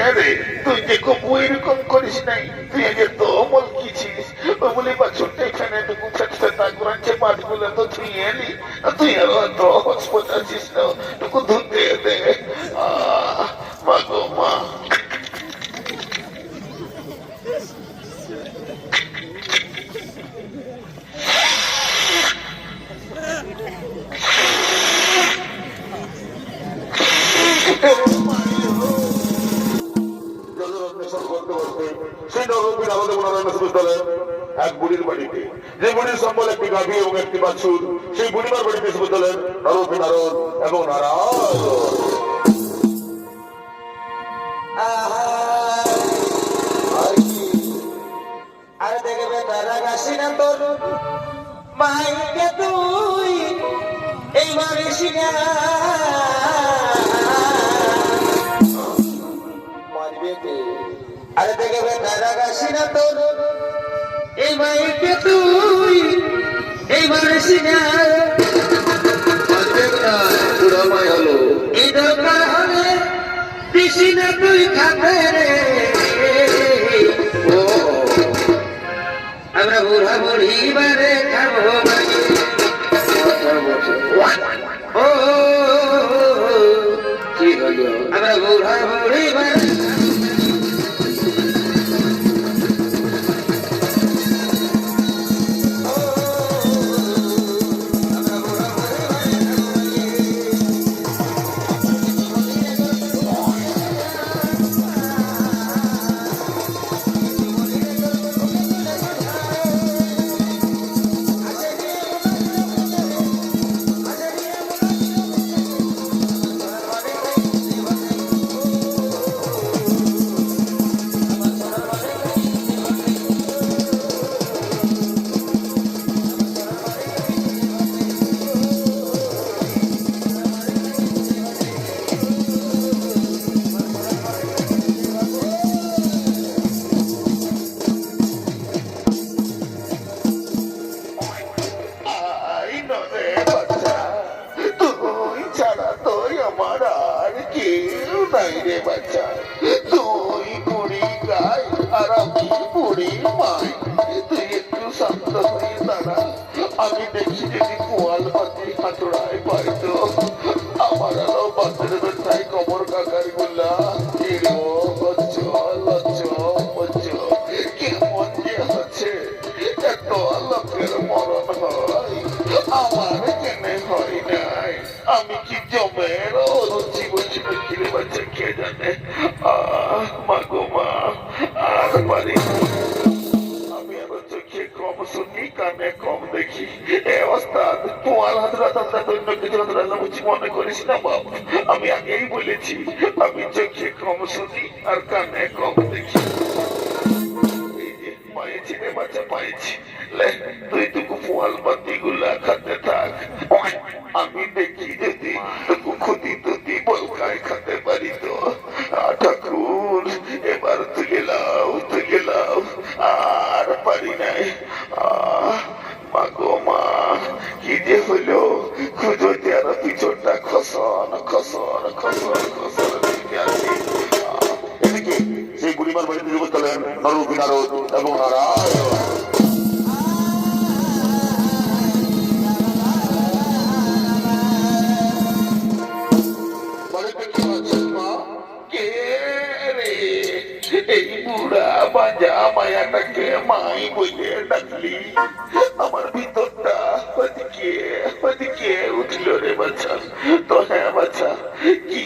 আরে তুই যে খুব এরকম করিস নাই, তুই আগে তো মলকিছিস ওই বলে বাছুরটা এখানে টুকু ফেটা করাচ্ছে মাছগুলো তো তুই এলি, তুই আরো তো হসপট আছিস না, টুকু ধুতে দে। মা গো মা, এক বুড়ির বাড়িতে, যে বুড়ির সম্বল একটি গাভী এবং একটি বাছুর, সেই বুড়িমার বাড়িতে এসে বললেন নরপি নারদ এবং নারায়ণ। আর দেখবে তারা গাছি না তোর মাইকে তুই এই মারিস না মারবে কে? আরে দেখবে তারা গাছি না তোর এই মাইকে তুই এই মারিস না মারবে না পুরো মাই হলো এই দরকার হলে দিসি না তুই খাবে রে। আমরা বুড়া বুড়ি বারে খাবো ও কি হলো, আমরা বুড়া বুড়ি বারে নাই রে বাচ্চা, তুই বুড়ি গাই আর আমি বুড়ি মাই, তুই একটু শান্ত হয়ে দাঁড়া। আমি দেখছি যদি কোয়াল হাতে হাতুড়ায় পাইতো, আমার আলো বাতের ব্যথায় কমর কাকার গুলা কেমন যে আছে, এত লোকের মরণ হয়, আমার কেনে হয় নাই। আমি কি জমের রুচি বলছি কিরে বাচ্চা, কে জানে। মা গো মা, আর পারি আমি আরো চোখে কম শুনি, কানে কম দেখি। এ ওস্তাদ, তোমার হাতরা তারা দৈন্য কিছু হাতরা বুঝি মনে করিস না বাপ। আমি আগেই বলেছি আমি চোখে কম শুনি আর কানে কম দেখি। পাইছি রে বাচ্চা, পাইছি। তুই টুকু পোয়াল বাতি গুলা খাতে থাক, আমি দেখি যদি টুকু খুদি তুদি বলকায় খাতে পারি তো। ঠাকুর এবার তুলে লাও, আর পারি নাই। মা গো মা, কি যে হইলো, খুঁজোতে আরো পিছনটা খসন খসন খসন খসন এদিকে সেই বুড়িমার বাড়িতে বললেন নরপি নারদ এবং নারায়ণ। এই বুড়া বাজা মায়াটাকে মাই বলে ডাকলি, আমার ভিতরটা ওদিকে উঠল রে বাচ্চা। তো হ্যাঁ বাচ্চা, কি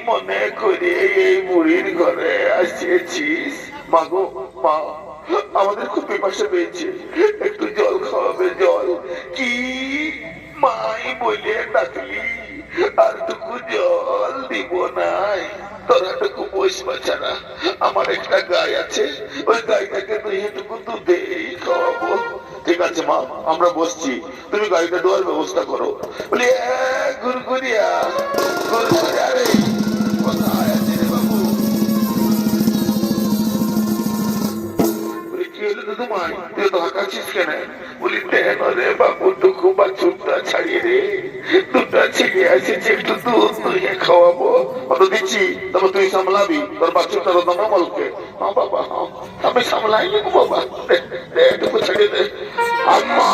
মনে করে এই বুড়ির ঘরে আসিয়েছিস? মাগো মা, আমাদের খুব পিপাসা পেয়েছে, একটু জল খাওয়াবে, জল। কি মাই বলে ডাকলি, আর টুকু জল দিব নাই? তোরা টুকু বইস বাচ্চারা, আমার একটা গাই আছে, ওই গাইটাকে দুইটুকু দুধেই খাওয়াবো। ঠিক আছে মা, আমরা বসছি, তুমি গাড়িটা দেওয়ার ব্যবস্থা করো। বলি গুরগুরিয়া রে, কোথায় আছে রে বাবু? বলি কি হলো তোমায়, তুই তো হাঁকাচ্ছিস কেন? বলি দেন রে বাবু, টুকু বাছুরটা ছাড়িয়ে রে, দুটা ছিঁড়ে আসে যে একটু দুধ দুইয়ে খাওয়াবো অত দিচ্ছি, তবে তুই সামলাবি তোর বাচ্চাটারও দামে বলকে। হ্যাঁ বাবা, হ্যাঁ আমি সামলাই নেবো বাবা, দে দে একটু ছেড়ে দে। আম্মা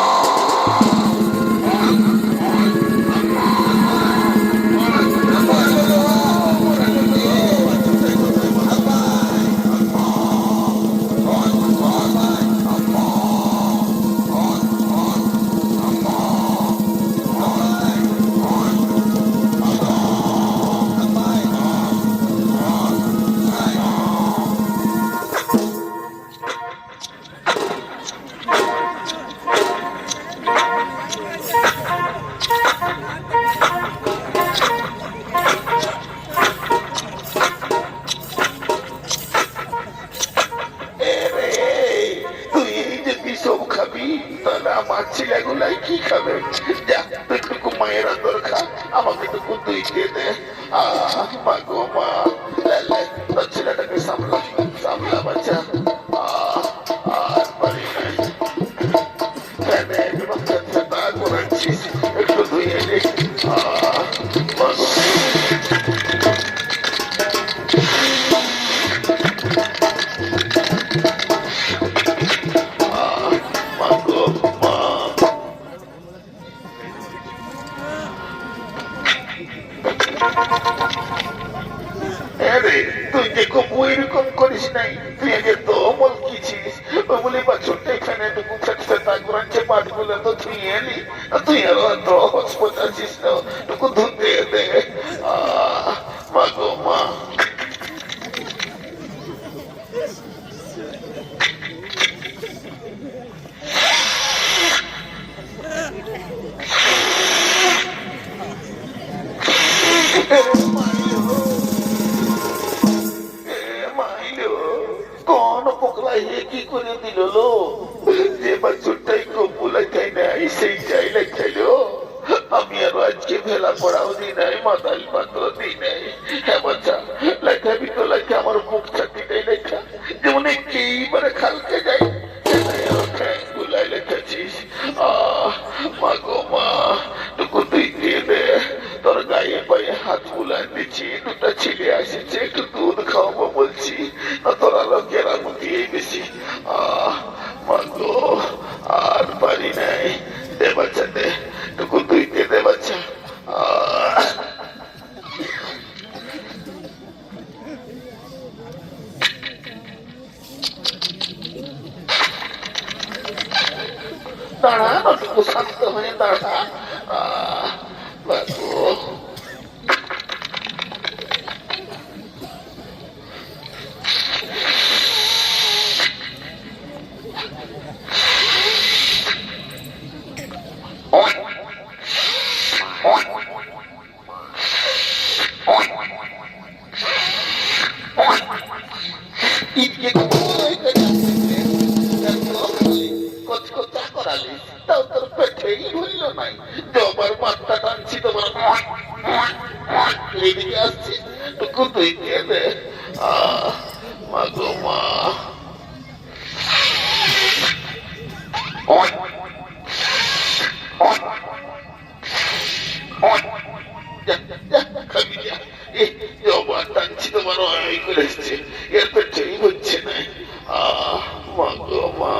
আমার ছেলেগুলাই কি খাবে? যা তুইটুকু মায়ের আদর খা, আমাকে টুকু তুই দিয়ে দে। মা গো মা, তোর ছেলেটাকে সামলা সামলা বাচ্চা। আর পারি নাই, বাচ্চা তা করাচ্ছিস, একটু ধুয়ে দে। মা গো তুই যে খুব ওইরকম করিস নাই, তুই আগে তো মলকিছিস ওই বলে বাছুরটা এখানে টুকু ফেটা করাচ্ছে পাটগুলো তো তুই এলি, তুই আরো তো হসপট আছিস না, টুকু ধুতে দে। মা গো মা, কি করে দিল লো, যে বাছুরটাই কপুলাই খাই নাই সেই চাইলে খাইলো। আমি আরো আজকে ভেলা পড়াও দিই নাই, মাতাল পাত্র দিই নাই। হ্যাঁ বাচ্চা, লেখাবি তো লেখা, আমার মুখ চাকরিটাই লেখা, যেমন একেবারে খালকে যাই গুলাই লেখাছিস। মা গো মা, টুকু তুই দিয়ে দে, তোর গায়ে পায়ে হাত বুলাই দিচ্ছি, দুটা ছেলে আসেছে, একটু দুধ খাওয়াবো বলছি, তোরা লোকের আমি দিয়ে বেশি। মা গো আর পারি নাই, দে বাচ্চা দে, টুকু তুই দিয়ে দে বাচ্চা। দাঁড়া টুকু, শান্ত হয়ে দাঁড়া। বাবু হচ্ছে না। মা গো মা,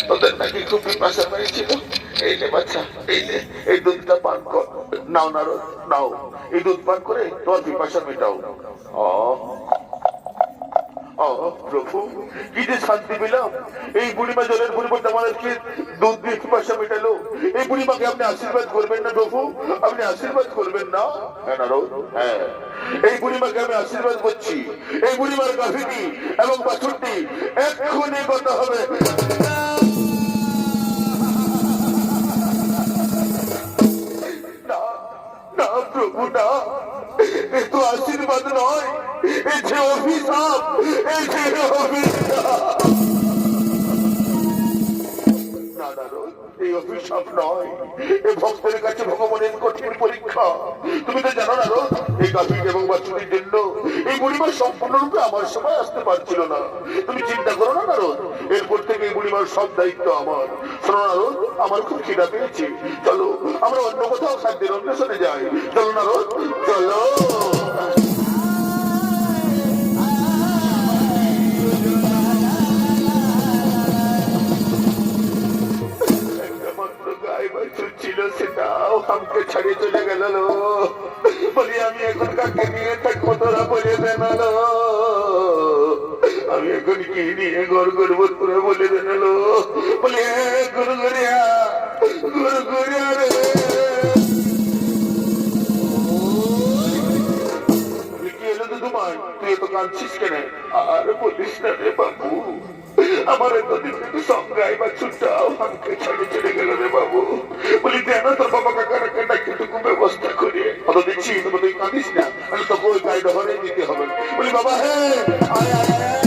তোদের নাকি খুব পিপাসা পেয়েছিল, এই নে বাচ্চা, এই নে এই দুধটা পান কর, নাও না নাও, এই দুধ পান করে তোর পিপাসা মেটাও। প্রভু, কি যে শান্তি পেলাম, এই বুড়িমা জলের পরিবর্তে আমাদেরকে দুধ দিয়ে পিপাসা মেটালো। এই বুড়িমাকে আপনি আশীর্বাদ করবেন না প্রভু, আপনি আশীর্বাদ করবেন না? হ্যাঁ নারদ, হ্যাঁ এই বুড়িমাকে আমি আশীর্বাদ করছি, এই বুড়িমার গাভীটি এবং বাছুরটি এক্ষুনি কথা হবে। না প্রভু না, এ তো আশীর্বাদ নয়, এ যে অভিশাপ, এ যে অভিশাপ। না নারদ, এই অভিশাপ নয়, এ ভক্তের কাছে ভগবানের কঠিন পরীক্ষা। তুমি তো জানো না রোজ এই গাভী এবং বাছুরির জন্য এই বুড়িমা সম্পূর্ণরূপে আমার সময় আসতে পারছিল না। তুমি চিন্তা করো না নারদ, এরপর থেকে এই বুড়িমার সব দায়িত্ব আমার। শোনো নারদ, আমার খুব খিদা পেয়েছে, চলো আমরা অন্য কোথাও খাদ্যের অন্বেষণে যাই। চলো নারদ, চলো। ছিল সেটাও আমাকে ছাড়িয়ে চলে গেল। বলি আমি এখন কাকে নিয়ে থাকবো, তোরা বলে দেন। আমি এখন কি নিয়ে ঘর করবো, তোরা বলে দেন। বলে গুরু গরিয়া, গুরু গরিয়া রে, কি এলো তো তোমার? তুই এত কাঁদছিস কেন? আর বলিস না রে বাবু, আমার এতদিন কিন্তু সংজ্ঞায় বা ছুটাও আমাকে ছাড়িয়ে চলে গেল রে বাবু। বলি দেন তোর বাবা কাকার একটা ডাক্তারটুকু ব্যবস্থা করে। অত দেখছি তুই কাঁদিস না, আমি তোকে ওই গাড়ি ধরে দিতে হবে। বলি বাবা হ্যাঁ, আয় আয় আয়।